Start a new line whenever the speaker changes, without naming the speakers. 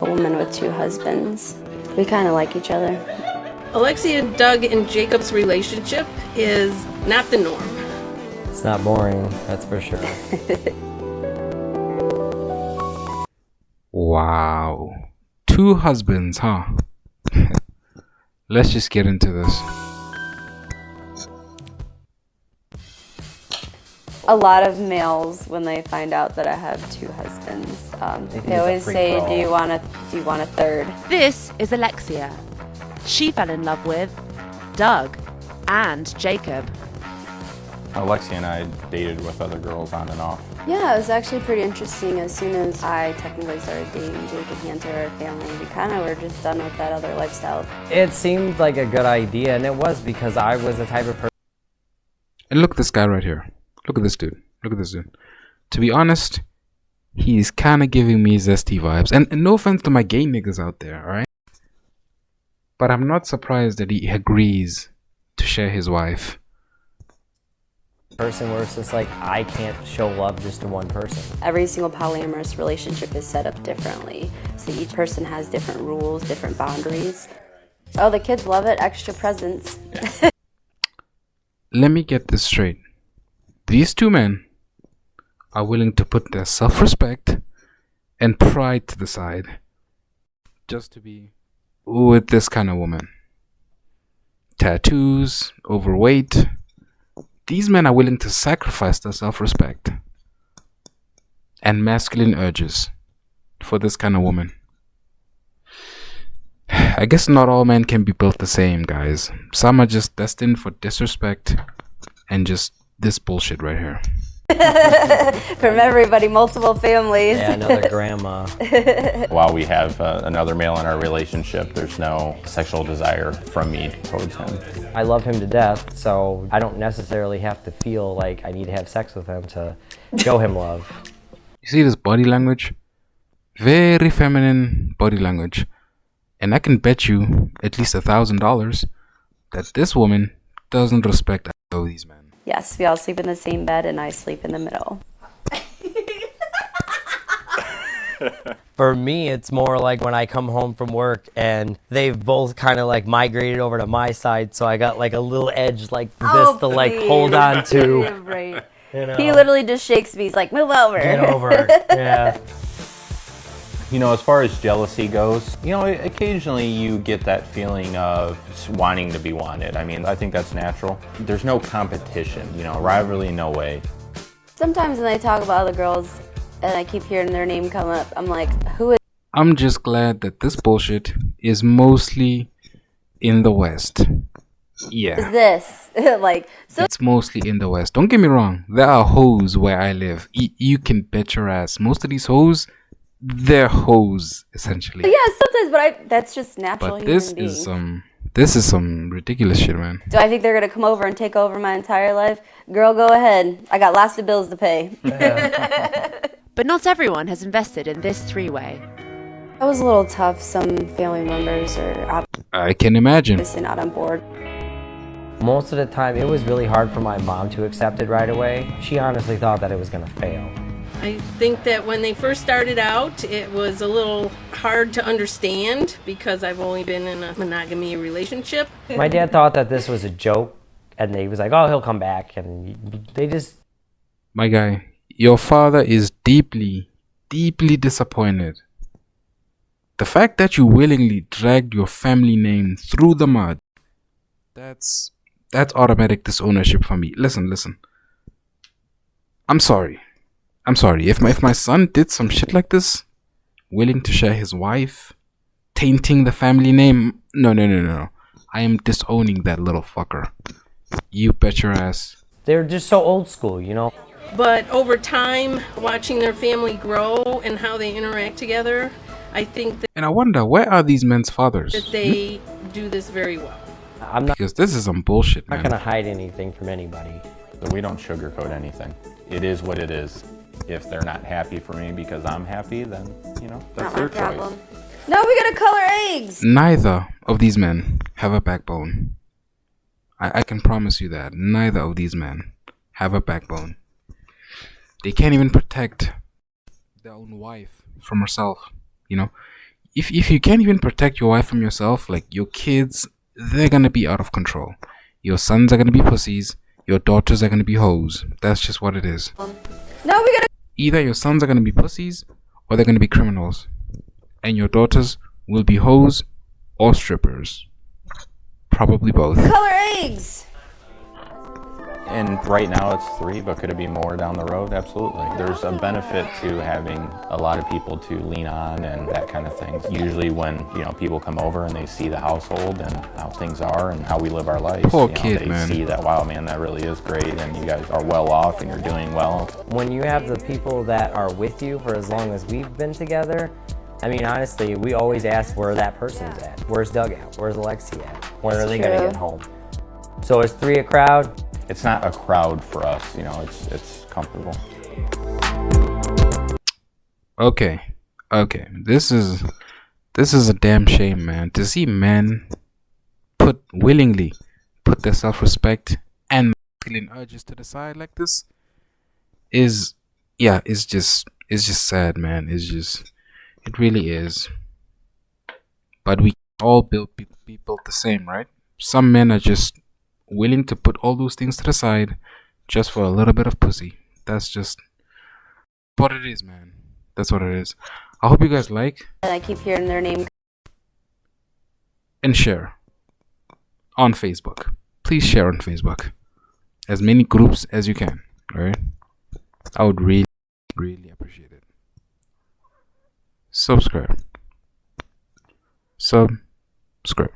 woman with two husbands. We kind of like each other.
Alexia, Doug, and Jacob's relationship is not the norm.
It's not boring, that's for sure.
Wow. Two husbands, huh? Let's just get into this.
A lot of males, when they find out that I have two husbands, they always say, "Do you want a third?"
This is Alexia. She fell in love with Doug and Jacob.
Alexia and I dated with other girls on and off.
Yeah, it was actually pretty interesting. As soon as I technically started dating Jacob, he entered our family. We kind of were just done with that other lifestyle.
It seemed like a good idea, and it was because I was the type of person.
And look at this guy right here. Look at this dude. Look at this dude. To be honest, he's kind of giving me Zesty vibes. And no offense to my gay niggas out there, alright? But I'm not surprised that he agrees to share his wife.
Person where it's just like, I can't show love just to one person.
Every single polyamorous relationship is set up differently. So each person has different rules, different boundaries. Oh, the kids love it. Extra presents.
Let me get this straight. These two men are willing to put their self-respect and pride to the side just to be with this kind of woman. Tattoos, overweight. These men are willing to sacrifice their self-respect and masculine urges for this kind of woman. I guess not all men can be built the same, guys. Some are just destined for disrespect and just this bullshit right here.
From everybody, multiple families.
Yeah, another grandma.
While we have another male in our relationship, there's no sexual desire from me towards him.
I love him to death, so I don't necessarily have to feel like I need to have sex with him to show him love.
You see this body language? Very feminine body language. And I can bet you at least $1,000 that this woman doesn't respect either of these men.
Yes, we all sleep in the same bed and I sleep in the middle.
For me, it's more like when I come home from work and they've both kind of like migrated over to my side, so I got like a little edge like this to like hold on to.
Right.
You know?
He literally just shakes me. He's like, "Move over."
Get over. Yeah.
You know, as far as jealousy goes, you know, occasionally you get that feeling of wanting to be wanted. I mean, I think that's natural. There's no competition, you know, rivalry, no way.
Sometimes when I talk about other girls and I keep hearing their name come up, I'm like, who is
I'm just glad that this bullshit is mostly in the West. Yeah.
this? Like, so
It's mostly in the West. Don't get me wrong. There are hoes where I live. You can bet your ass. Most of these hoes, they're hoes, essentially.
yeah, sometimes, but that's just natural
But
human
this
being.
is some ridiculous shit, man.
Do I think they're gonna come over and take over my entire life? Girl, go ahead. I got lots of bills to pay.
But not everyone has invested in this three-way.
That was a little tough. Some family members are
I can imagine.
obviously not on board.
Most of the time, it was really hard for my mom to accept it right away. She honestly thought that it was going to fail.
I think that when they first started out, it was a little hard to understand because I've only been in a monogamy relationship.
My dad thought that this was a joke, and he was like, oh, he'll come back. And they just...
My guy, your father is deeply, deeply disappointed. The fact that you willingly dragged your family name through the mud, that's automatic disownership for me. Listen. I'm sorry. If my son did some shit like this, willing to share his wife, tainting the family name, no. I am disowning that little fucker. You bet your ass.
They're just so old school, you know?
But over time, watching their family grow and how they interact together, I think
And I wonder, where are these men's fathers?
that they do this very well.
I'm not
Because this is some bullshit,
going
man.
to hide anything from anybody.
So we don't sugarcoat anything. It is what it is. If they're not happy for me because I'm happy, then, you know, that's
Not my
their
problem.
choice.
No, we gotta color eggs.
Neither of these men have a backbone. I can promise you that. Neither of these men have a backbone. They can't even protect their own wife from herself. You know, if you can't even protect your wife from yourself, like your kids, they're gonna be out of control. Your sons are gonna be pussies. Your daughters are gonna be hoes. That's just what it is.
No, we gotta
Either your sons are gonna be pussies or they're gonna be criminals, and your daughters will be hoes or strippers. Probably both.
color eggs.
And right now it's 3, but could it be more down the road? Absolutely. There's a benefit to having a lot of people to lean on and that kind of thing. Usually when, people come over and they see the household and how things are and how we live our life,
Poor kid,
they
man.
see that, wow, man, that really is great and you guys are well off and you're doing well.
When you have the people that are with you for as long as we've been together, I mean, honestly, we always ask where that person's at. Where's Doug at? Where's Alexi at? When are they going to
true.
get home? So is 3 a crowd?
It's not a crowd for us, it's comfortable.
Okay. This is a damn shame, man. To see men willingly put their self-respect and masculine urges to the side like this is just sad, man. It really is. But we all be built the same, right? Some men are just willing to put all those things to the side just for a little bit of pussy. That's just what it is, man. That's what it is. I hope you guys like
And I keep hearing their name.
and share on Facebook. Please share on Facebook. As many groups as you can. Alright? I would really, really appreciate it. Subscribe. Subscribe.